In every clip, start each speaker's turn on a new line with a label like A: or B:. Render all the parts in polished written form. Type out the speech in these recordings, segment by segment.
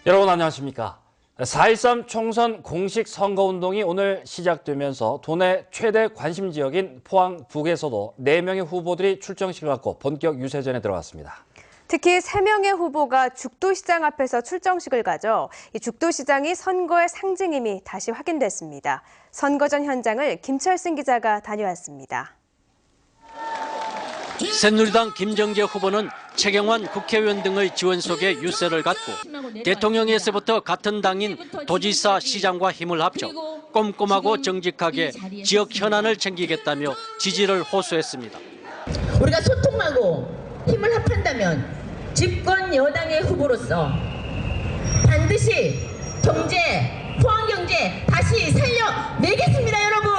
A: 여러분 안녕하십니까? 4.13 총선 공식 선거운동이 오늘 시작되면서 도내 최대 관심 지역인 포항 북에서도 4명의 후보들이 출정식을 갖고 본격 유세전에 들어갔습니다.
B: 특히 3명의 후보가 죽도시장 앞에서 출정식을 가져 이 죽도시장이 선거의 상징임이 다시 확인됐습니다. 선거전 현장을 김철승 기자가 다녀왔습니다.
C: 새누리당 김정재 후보는 최경환 국회의원 등의 지원 속에 유세를 갖고 대통령에서부터 같은 당인 도지사, 시장과 힘을 합쳐 꼼꼼하고 정직하게 지역 현안을 챙기겠다며 지지를 호소했습니다.
D: 우리가 소통하고 힘을 합한다면 집권 여당의 후보로서 반드시 경제, 포항경제 다시 살려내겠습니다, 여러분.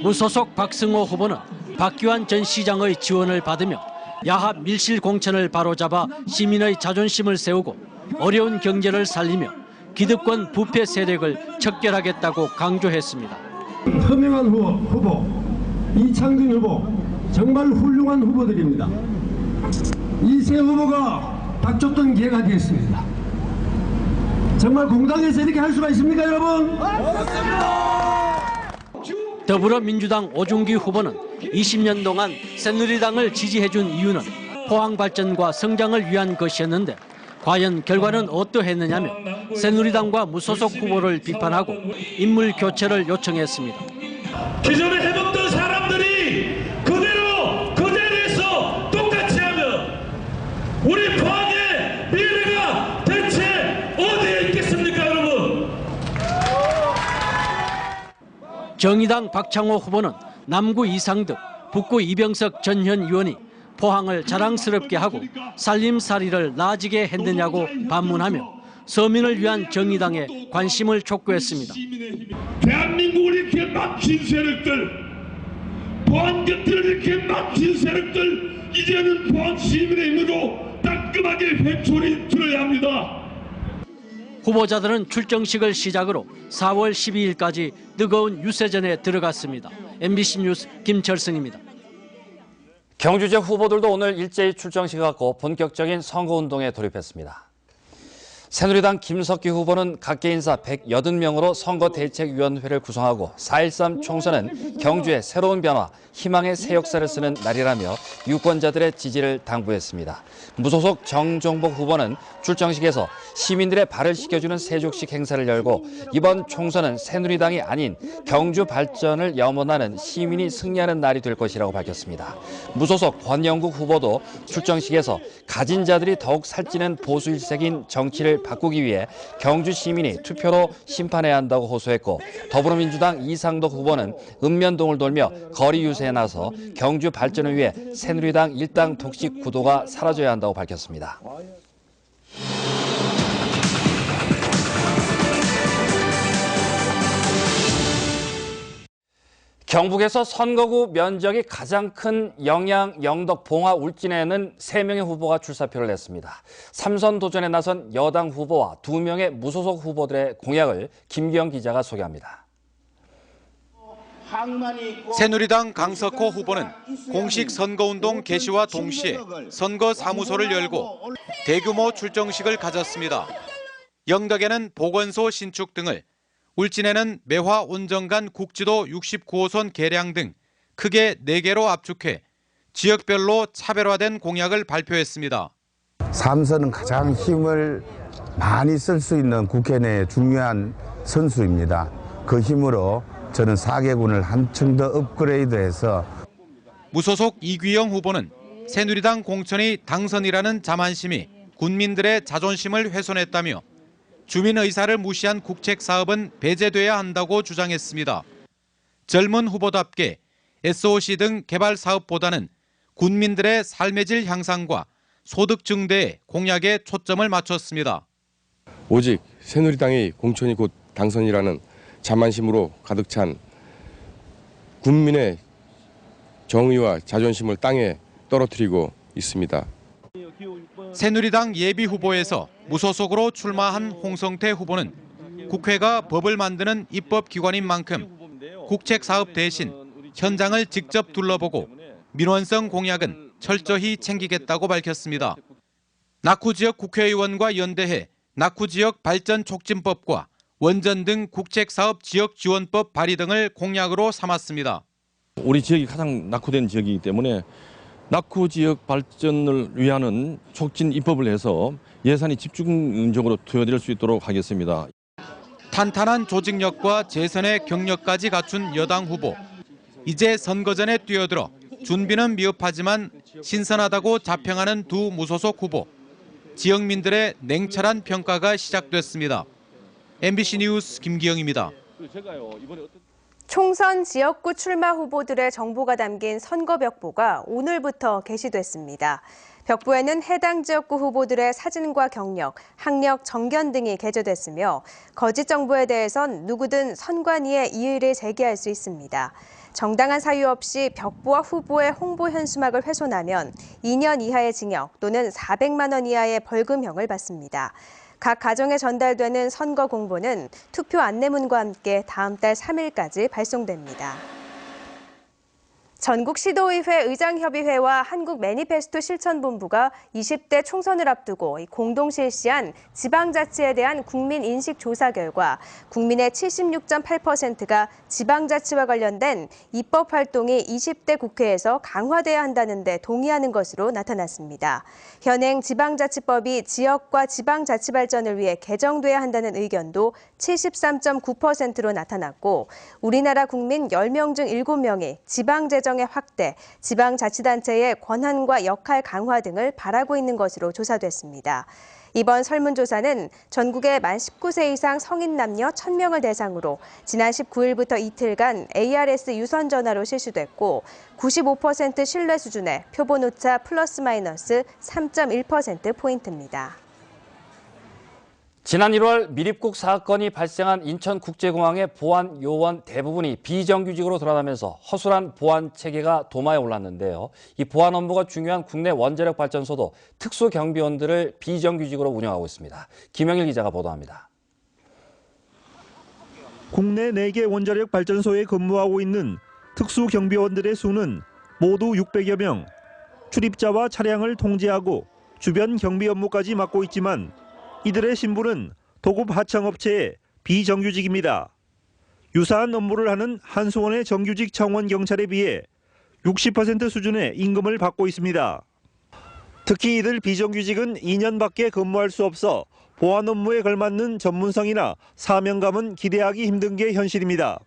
C: 무소속 박승호 후보는 박규환 전 시장의 지원을 받으며 야합 밀실 공천을 바로잡아 시민의 자존심을 세우고 어려운 경제를 살리며 기득권 부패 세력을 척결하겠다고 강조했습니다.
E: 현명한 후보, 이창진 후보, 정말 훌륭한 후보들입니다. 이 세 후보가 닥쳤던 기회가 되었습니다. 정말 공당에서 이렇게 할 수가 있습니까, 여러분?
C: 더불어민주당 오중기 후보는 20년 동안 새누리당을 지지해준 이유는 포항 발전과 성장을 위한 것이었는데 과연 결과는 어떠했느냐며 새누리당과 무소속 후보를 비판하고 인물 교체를 요청했습니다.
F: 기존에 해먹던 사람들이 그대로 그 자리에서 똑같이 하면 우리 포항의 미래가 대체 어디에 있겠습니까, 여러분?
C: 정의당 박창호 후보는 남구 이상득, 북구 이병석 전 현 의원이 포항을 자랑스럽게 하고 살림살이를 나아지게 했느냐고 반문하며 서민을 위한 정의당에 관심을 촉구했습니다.
F: 대한민국을 이렇게 막힌 세력들, 포항 곁을 이렇게 막힌 세력들, 이제는 포항 시민의 힘으로 따끔하게 회초리 들어야 합니다.
C: 후보자들은 출정식을 시작으로 4월 12일까지 뜨거운 유세전에 들어갔습니다. MBC 뉴스 김철승입니다.
A: 경주 지역 후보들도 오늘 일제히 출정식을 갖고 본격적인 선거운동에 돌입했습니다. 새누리당 김석기 후보는 각계 인사 180명으로 선거대책위원회를 구성하고 4.13 총선은 경주의 새로운 변화, 희망의 새 역사를 쓰는 날이라며 유권자들의 지지를 당부했습니다. 무소속 정종복 후보는 출정식에서 시민들의 발을 씻겨주는 세족식 행사를 열고 이번 총선은 새누리당이 아닌 경주 발전을 염원하는 시민이 승리하는 날이 될 것이라고 밝혔습니다. 무소속 권영국 후보도 출정식에서 가진 자들이 더욱 살찌는 보수 일색인 정치를 바꾸기 위해 경주 시민이 투표로 심판해야 한다고 호소했고 더불어민주당 이상덕 후보는 읍면동을 돌며 거리 유세에 나서 경주 발전을 위해 새누리당 일당 독식 구도가 사라져야 한다고 밝혔습니다. 경북에서 선거구 면적이 가장 큰 영양, 영덕, 봉화, 울진에는 3명의 후보가 출사표를 냈습니다. 3선 도전에 나선 여당 후보와 2명의 무소속 후보들의 공약을 김기영 기자가 소개합니다.
G: 새누리당 강석호 후보는 공식 선거운동 개시와 동시에 선거사무소를 열고 대규모 출정식을 가졌습니다. 영덕에는 보건소 신축 등을, 울진에는 매화 온정간 국지도 69호선 개량 등 크게 4개로 압축해 지역별로 차별화된 공약을 발표했습니다.
H: 3선은 가장 힘을 많이 쓸 수 있는 국회 내 중요한 선수입니다. 그 힘으로 저는 4개군을 한층 더 업그레이드해서
G: 무소속 이귀영 후보는 새누리당 공천이 당선이라는 자만심이 군민들의 자존심을 훼손했다며 주민 의사를 무시한 국책 사업은 배제돼야 한다고 주장했습니다. 젊은 후보답게 SOC 등 개발 사업보다는 군민들의 삶의 질 향상과 소득 증대에 공약에 초점을 맞췄습니다.
I: 오직 새누리당이 공천이 곧 당선이라는 자만심으로 가득 찬 국민의 정의와 자존심을 땅에 떨어뜨리고 있습니다.
G: 새누리당 예비후보에서 무소속으로 출마한 홍성태 후보는 국회가 법을 만드는 입법기관인 만큼 국책사업 대신 현장을 직접 둘러보고 민원성 공약은 철저히 챙기겠다고 밝혔습니다. 낙후지역 국회의원과 연대해 낙후지역 발전촉진법과 원전 등 국책사업 지역지원법 발의 등을 공약으로 삼았습니다.
J: 우리 지역이 가장 낙후된 지역이기 때문에 낙후지역 발전을 위한 촉진 입법을 해서 예산이 집중적으로 투여될 수 있도록 하겠습니다.
G: 탄탄한 조직력과 재선의 경력까지 갖춘 여당 후보. 이제 선거전에 뛰어들어 준비는 미흡하지만 신선하다고 자평하는 두 무소속 후보. 지역민들의 냉철한 평가가 시작됐습니다. MBC 뉴스 김기영입니다.
B: 총선 지역구 출마 후보들의 정보가 담긴 선거벽보가 오늘부터 게시됐습니다. 벽보에는 해당 지역구 후보들의 사진과 경력, 학력, 정견 등이 게재됐으며 거짓 정보에 대해선 누구든 선관위에 이의를 제기할 수 있습니다. 정당한 사유 없이 벽보와 후보의 홍보 현수막을 훼손하면 2년 이하의 징역 또는 400만 원 이하의 벌금형을 받습니다. 각 가정에 전달되는 선거 공보는 투표 안내문과 함께 다음 달 3일까지 발송됩니다. 전국시도의회 의장협의회와 한국매니페스토 실천본부가 20대 총선을 앞두고 공동 실시한 지방자치에 대한 국민인식조사 결과 국민의 76.8%가 지방자치와 관련된 입법활동이 20대 국회에서 강화돼야 한다는 데 동의하는 것으로 나타났습니다. 현행 지방자치법이 지역과 지방자치 발전을 위해 개정돼야 한다는 의견도 73.9%로 나타났고 우리나라 국민 10명 중 7명이 지방재정 의 확대, 지방자치단체의 권한과 역할 강화 등을 바라고 있는 것으로 조사됐습니다. 이번 설문조사는 전국의 만 19세 이상 성인 남녀 1,000명을 대상으로 지난 19일부터 이틀간 ARS 유선 전화로 실시됐고 95% 신뢰 수준의 표본 오차 플러스 마이너스 3.1%포인트입니다.
A: 지난 1월 미립국 사건이 발생한 인천국제공항의 보안 요원 대부분이 비정규직으로 드러나면서 허술한 보안 체계가 도마에 올랐는데요. 이 보안 업무가 중요한 국내 원자력 발전소도 특수경비원들을 비정규직으로 운영하고 있습니다. 김영일 기자가 보도합니다.
K: 국내 4개 원자력 발전소에 근무하고 있는 특수경비원들의 수는 모두 600여 명. 출입자와 차량을 통제하고 주변 경비 업무까지 맡고 있지만 이들의 신분은 도급 하청업체의 비정규직입니다. 유사한 업무를 하는 한수원의 정규직 청원 경찰에 비해 60% 수준의 임금을 받고 있습니다. 특히 이들 비정규직은 2년밖에 근무할 수 없어 보안 업무에 걸맞는 전문성이나 사명감은 기대하기 힘든 게 현실입니다.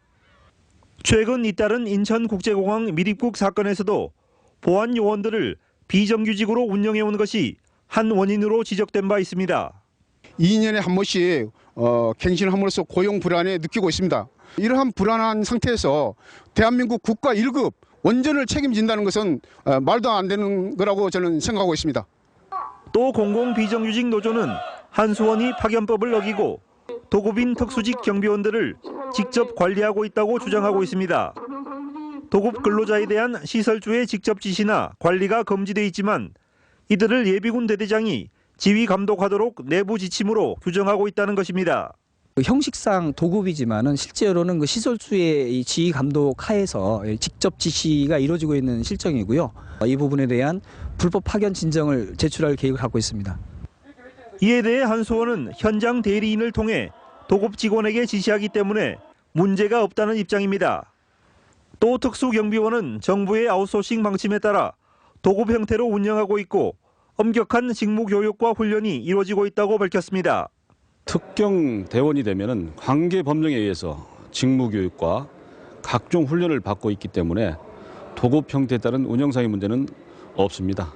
K: 최근 잇따른 인천국제공항 미립국 사건에서도 보안 요원들을 비정규직으로 운영해온 것이 한 원인으로 지적된 바 있습니다.
L: 2년에 한 번씩 갱신함으로써 고용 불안에 느끼고 있습니다. 이러한 불안한 상태에서 대한민국 국가 1급 원전을 책임진다는 것은 말도 안 되는 거라고 저는 생각하고 있습니다.
K: 또 공공비정규직 노조는 한수원이 파견법을 어기고 도급인 특수직 경비원들을 직접 관리하고 있다고 주장하고 있습니다. 도급 근로자에 대한 시설주의 직접 지시나 관리가 금지돼 있지만 이들을 예비군 대대장이 지휘 감독하도록 내부 지침으로 규정하고 있다는 것입니다.
M: 형식상 도급이지만은 실제로는 그 시설주의 지휘 감독 하에서 직접 지시가 이루어지고 있는 실정이고요. 이 부분에 대한 불법 파견 진정을 제출할 계획을 갖고 있습니다.
K: 이에 대해 한수원은 현장 대리인을 통해 도급 직원에게 지시하기 때문에 문제가 없다는 입장입니다. 또 특수경비원은 정부의 아웃소싱 방침에 따라 도급 형태로 운영하고 있고 엄격한 직무 교육과 훈련이 이루어지고 있다고 밝혔습니다.
N: 특경 대원이 되면은 관계 법령에 의해서 직무 교육과 각종 훈련을 받고 있기 때문에 도급 형태에 따른 운영상의 문제는 없습니다.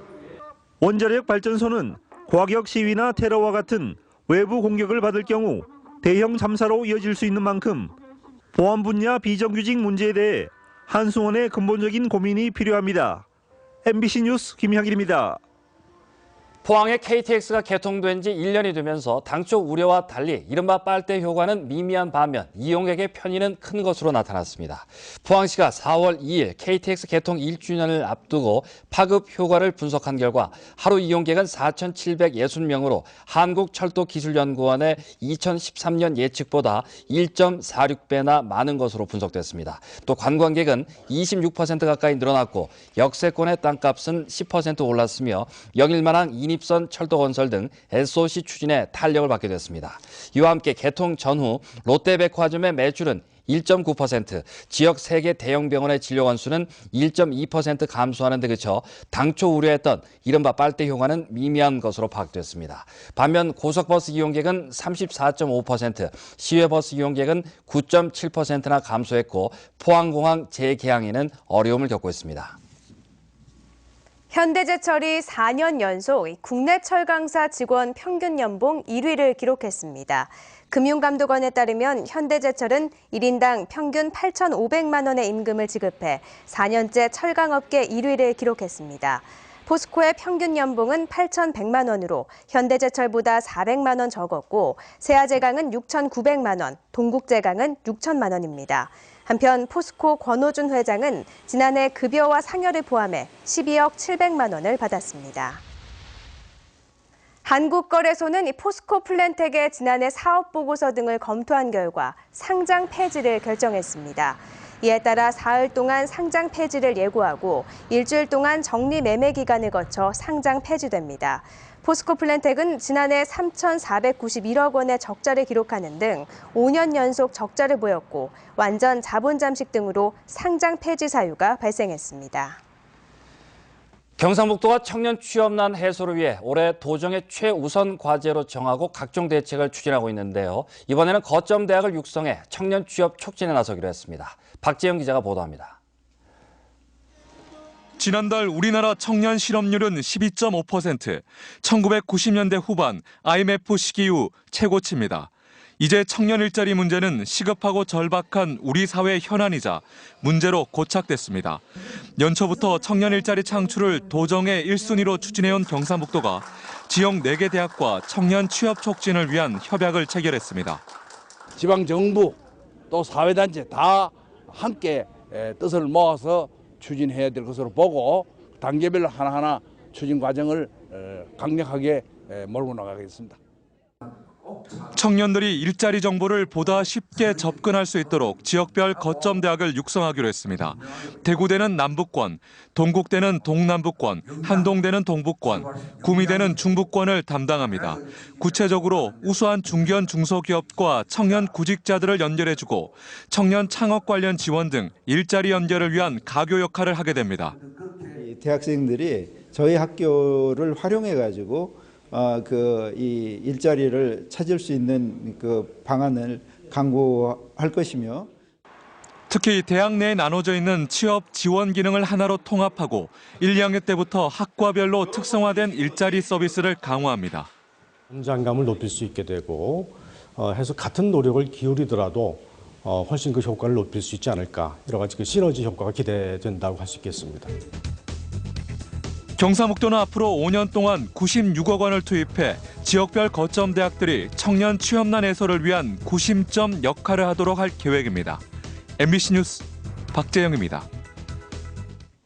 K: 원자력 발전소는 과격 시위나 테러와 같은 외부 공격을 받을 경우 대형 참사로 이어질 수 있는 만큼 보안 분야 비정규직 문제에 대해 한수원의 근본적인 고민이 필요합니다. MBC 뉴스 김향길입니다.
A: 포항의 KTX가 개통된 지 1년이 되면서 당초 우려와 달리 이른바 빨대 효과는 미미한 반면 이용객의 편의는 큰 것으로 나타났습니다. 포항시가 4월 2일 KTX 개통 1주년을 앞두고 파급 효과를 분석한 결과 하루 이용객은 4,760명으로 한국철도기술연구원의 2013년 예측보다 1.46배나 많은 것으로 분석됐습니다. 또 관광객은 26% 가까이 늘어났고 역세권의 땅값은 10% 올랐으며 영일마당 인입 국립선 철도건설 등 SOC 추진에 탄력을 받게 됐습니다. 이와 함께 개통 전후 롯데백화점의 매출은 1.9%, 지역 3개 대형 병원의 진료 건수는 1.2% 감소하는 데 그쳐 당초 우려했던 이른바 빨대 효과는 미미한 것으로 파악됐습니다. 반면 고속버스 이용객은 34.5%, 시외버스 이용객은 9.7%나 감소했고 포항공항 재개항에는 어려움을 겪고 있습니다.
B: 현대제철이 4년 연속 국내 철강사 직원 평균 연봉 1위를 기록했습니다. 금융감독원에 따르면 현대제철은 1인당 평균 8,500만 원의 임금을 지급해 4년째 철강업계 1위를 기록했습니다. 포스코의 평균 연봉은 8,100만 원으로 현대제철보다 400만 원 적었고 세아제강은 6,900만 원, 동국제강은 6천만 원입니다. 한편 포스코 권호준 회장은 지난해 급여와 상여를 포함해 12억 700만 원을 받았습니다. 한국거래소는 포스코 플랜텍의 지난해 사업보고서 등을 검토한 결과 상장 폐지를 결정했습니다. 이에 따라 사흘 동안 상장 폐지를 예고하고 일주일 동안 정리 매매 기간을 거쳐 상장 폐지됩니다. 포스코 플랜텍은 지난해 3,491억 원의 적자를 기록하는 등 5년 연속 적자를 보였고 완전 자본 잠식 등으로 상장 폐지 사유가 발생했습니다.
A: 경상북도가 청년 취업난 해소를 위해 올해 도정의 최우선 과제로 정하고 각종 대책을 추진하고 있는데요. 이번에는 거점 대학을 육성해 청년 취업 촉진에 나서기로 했습니다. 박재영 기자가 보도합니다.
O: 지난달 우리나라 청년 실업률은 12.5%, 1990년대 후반 IMF 시기 이후 최고치입니다. 이제 청년 일자리 문제는 시급하고 절박한 우리 사회의 현안이자 문제로 고착됐습니다. 연초부터 청년 일자리 창출을 도정의 1순위로 추진해온 경상북도가 지역 4개 대학과 청년 취업 촉진을 위한 협약을 체결했습니다.
P: 지방정부 또 사회단체 다 함께 뜻을 모아서 추진해야 될 것으로 보고 단계별로 하나하나 추진 과정을 강력하게 몰고 나가겠습니다.
O: 청년들이 일자리 정보를 보다 쉽게 접근할 수 있도록 지역별 거점 대학을 육성하기로 했습니다. 대구대는 남북권, 동국대는 동남북권, 한동대는 동북권, 구미대는 중북권을 담당합니다. 구체적으로 우수한 중견 중소기업과 청년 구직자들을 연결해주고 청년 창업 관련 지원 등 일자리 연결을 위한 가교 역할을 하게 됩니다.
Q: 대학생들이 저희 학교를 활용해가지고 이 일자리를 찾을 수 있는 그 방안을 강구할 것이며
O: 특히 대학 내에 나눠져 있는 취업 지원 기능을 하나로 통합하고 1, 2학년 때부터 학과별로 특성화된 일자리 서비스를 강화합니다.
R: 현장감을 높일 수 있게 되고 해서 같은 노력을 기울이더라도 훨씬 그 효과를 높일 수 있지 않을까 여러 가지 그 시너지 효과가 기대된다고 할 수 있겠습니다.
O: 경상북도는 앞으로 5년 동안 96억 원을 투입해 지역별 거점 대학들이 청년 취업난 해소를 위한 구심점 역할을 하도록 할 계획입니다. MBC 뉴스 박재영입니다.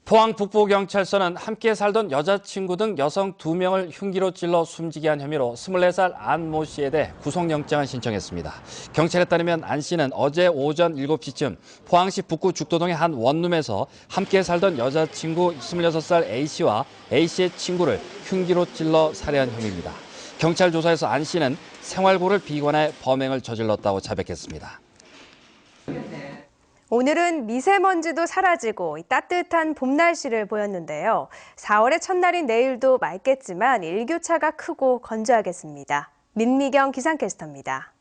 A: 포항 북부경찰서는 함께 살던 여자친구 등 여성 2명을 흉기로 찔러 숨지게 한 혐의로 24살 안 모 씨에 대해 구속영장을 신청했습니다. 경찰에 따르면 안 씨는 어제 오전 7시쯤 포항시 북구 죽도동의 한 원룸에서 함께 살던 여자친구 26살 A 씨와 A 씨의 친구를 흉기로 찔러 살해한 혐의입니다. 경찰 조사에서 안 씨는 생활고를 비관해 범행을 저질렀다고 자백했습니다.
B: 오늘은 미세먼지도 사라지고 따뜻한 봄 날씨를 보였는데요. 4월의 첫날인 내일도 맑겠지만 일교차가 크고 건조하겠습니다. 민미경 기상캐스터입니다.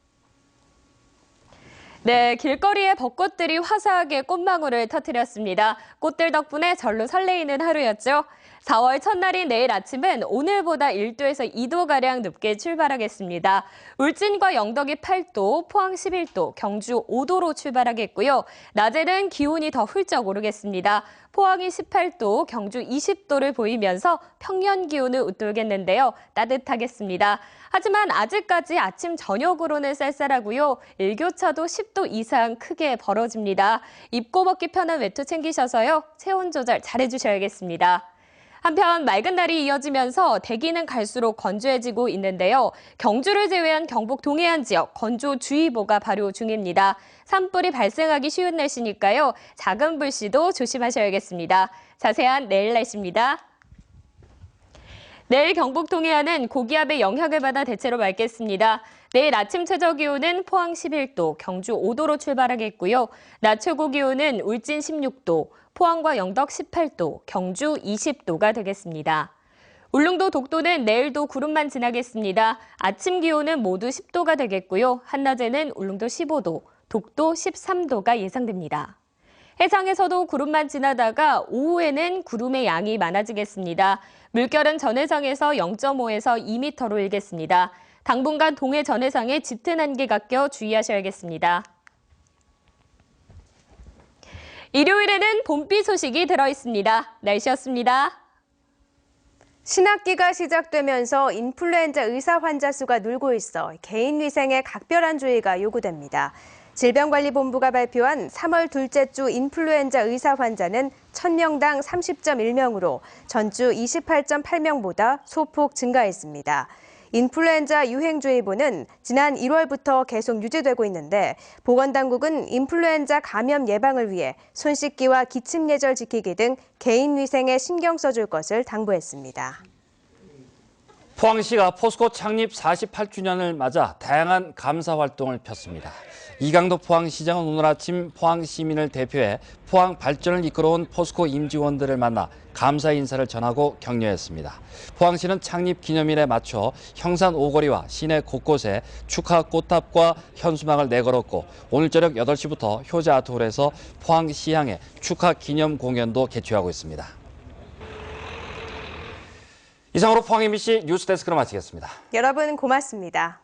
S: 네, 길거리에 벚꽃들이 화사하게 꽃망울을 터뜨렸습니다. 꽃들 덕분에 절로 설레이는 하루였죠. 4월 첫날인 내일 아침은 오늘보다 1도에서 2도가량 높게 출발하겠습니다. 울진과 영덕이 8도, 포항 11도, 경주 5도로 출발하겠고요. 낮에는 기온이 더 훌쩍 오르겠습니다. 포항이 18도, 경주 20도를 보이면서 평년 기온을 웃돌겠는데요. 따뜻하겠습니다. 하지만 아직까지 아침 저녁으로는 쌀쌀하고요. 일교차도 10도 이상 크게 벌어집니다. 입고 먹기 편한 외투 챙기셔서요. 체온 조절 잘해주셔야겠습니다. 한편 맑은 날이 이어지면서 대기는 갈수록 건조해지고 있는데요. 경주를 제외한 경북 동해안 지역 건조주의보가 발효 중입니다. 산불이 발생하기 쉬운 날씨니까요. 작은 불씨도 조심하셔야겠습니다. 자세한 내일 날씨입니다. 내일 경북 동해안은 고기압의 영향을 받아 대체로 맑겠습니다. 내일 아침 최저기온은 포항 11도, 경주 5도로 출발하겠고요. 낮 최고기온은 울진 16도, 포항과 영덕 18도, 경주 20도가 되겠습니다. 울릉도 독도는 내일도 구름만 지나겠습니다. 아침 기온은 모두 10도가 되겠고요. 한낮에는 울릉도 15도, 독도 13도가 예상됩니다. 해상에서도 구름만 지나다가 오후에는 구름의 양이 많아지겠습니다. 물결은 전해상에서 0.5에서 2m로 일겠습니다. 당분간 동해 전해상에 짙은 안개가 껴 주의하셔야겠습니다. 일요일에는 봄비 소식이 들어있습니다. 날씨였습니다.
B: 신학기가 시작되면서 인플루엔자 의사 환자 수가 늘고 있어 개인 위생에 각별한 주의가 요구됩니다. 질병관리본부가 발표한 3월 둘째 주 인플루엔자 의사 환자는 1000명당 30.1명으로 전주 28.8명보다 소폭 증가했습니다. 인플루엔자 유행주의보는 지난 1월부터 계속 유지되고 있는데 보건당국은 인플루엔자 감염 예방을 위해 손 씻기와 기침 예절 지키기 등 개인 위생에 신경 써줄 것을 당부했습니다.
A: 포항시가 포스코 창립 48주년을 맞아 다양한 감사 활동을 폈습니다. 이강덕 포항시장은 오늘 아침 포항 시민을 대표해 포항 발전을 이끌어온 포스코 임직원들을 만나 감사 인사를 전하고 격려했습니다. 포항시는 창립 기념일에 맞춰 형산 오거리와 시내 곳곳에 축하 꽃탑과 현수막을 내걸었고 오늘 저녁 8시부터 효자 아트홀에서 포항시향의 축하 기념 공연도 개최하고 있습니다. 이상으로 포항 MBC 뉴스데스크를 마치겠습니다.
B: 여러분 고맙습니다.